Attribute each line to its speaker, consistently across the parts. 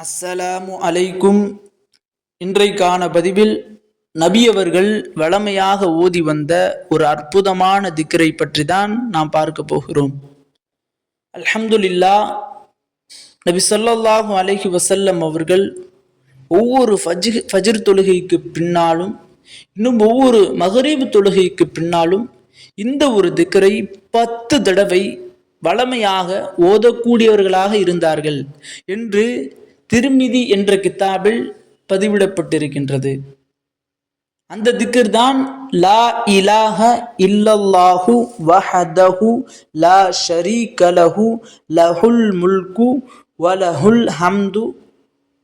Speaker 1: அஸ்ஸலாமு அலைக்கும். இன்றைக்கான பதிவில் நபி அவர்கள் வளமையாக ஓதி வந்த ஒரு அற்புதமான திக்ரை பற்றி தான் நாம் பார்க்க போகிறோம். அல்ஹம்துலில்லாஹ், நபி ஸல்லல்லாஹு அலைஹி வஸல்லம் அவர்கள் ஒவ்வொரு ஃபஜ்ர் தொழுகைக்கு பின்னாலும் இன்னும் ஒவ்வொரு மகரீப் தொழுகைக்கு பின்னாலும் இந்த ஒரு திக்ரை 10 தடவை வளமையாக ஓதக்கூடியவர்களாக இருந்தார்கள் என்று திருமிதி என்ற கித்தாபில் பதிவிடப்பட்டிருக்கின்றது. அந்த திக்ர் தான் லா இலாஹ இல்லல்லாஹு வஹதஹு லா ஷரீக லஹு லஹுல் முல்கு வலஹுல் ஹம்து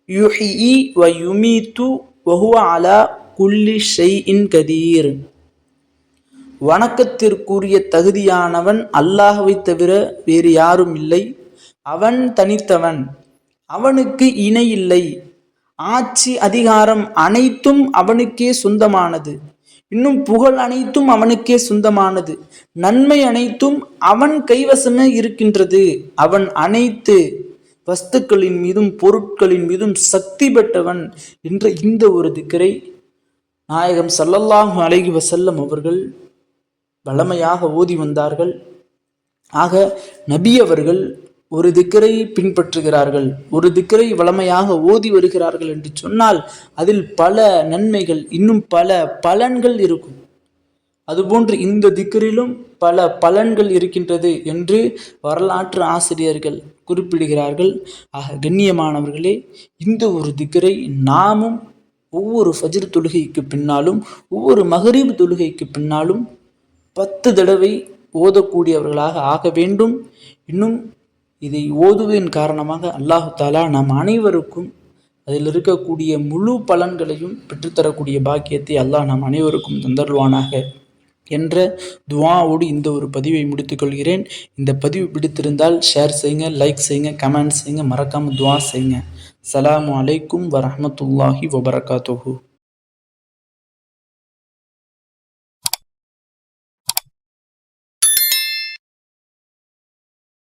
Speaker 1: யுஹ்யி வ யுமீத்து வஹுவ அலா குல்லி ஷைஇன் கதீர். வணக்கத்திற்குரிய தகுதியானவன் அல்லாஹ்வை தவிர வேறு யாரும் இல்லை. அவன் தனித்தவன், அவனுக்கு இணை இல்லை. ஆட்சி அதிகாரம் அனைத்தும் அவனுக்கே சொந்தமானது. இன்னும் புகழ் அனைத்தும் அவனுக்கே சொந்தமானது. நன்மை அனைத்தும் அவன் கைவசமே இருக்கின்றது. அவன் அனைத்து வஸ்துக்களின் மீதும் பொருட்களின் மீதும் சக்தி பெற்றவன் என்ற இந்த ஒரு திக்ரை நாயகம் ஸல்லல்லாஹு அலைஹி வஸல்லம் அவர்கள் வளமையாக ஓதி வந்தார்கள். ஆக நபி அவர்கள் ஒரு திக்ரை பின்பற்றுகிறார்கள், ஒரு திக்ரை வளமையாக ஓதி வருகிறார்கள் என்று சொன்னால் அதில் பல நன்மைகள், இன்னும் பல பலன்கள் இருக்கும். அதுபோன்று இந்த திக்ரிலும் பல பலன்கள் இருக்கின்றது என்று வரலாற்று ஆசிரியர்கள் குறிப்பிடுகிறார்கள். ஆக கண்ணியமானவர்களே, இந்த ஒரு திக்ரை நாமும் ஒவ்வொரு ஃபஜ்ர் தொழுகைக்கு பின்னாலும் ஒவ்வொரு மகரீப் தொழுகைக்கு பின்னாலும் 10 தடவை ஓதக்கூடியவர்களாக ஆக வேண்டும். இன்னும் இதை ஓதுவதன் காரணமாக அல்லாஹு தாலா நம் அனைவருக்கும் அதில் இருக்கக்கூடிய முழு பலன்களையும் பெற்றுத்தரக்கூடிய பாக்கியத்தை அல்லாஹ் நம் அனைவருக்கும் தந்தருவானாக என்ற துஆவோடு இந்த ஒரு பதிவை முடித்துக்கொள்கிறேன். இந்த பதிவு பிடித்திருந்தால் ஷேர் செய்யுங்க, லைக் செய்யுங்க, கமெண்ட் செய்யுங்க, மறக்காமல் துஆ செய்யுங்க. ஸலாமு அலைக்கும் வரஹ்மத்துல்லாஹி வபரகாத்துஹு.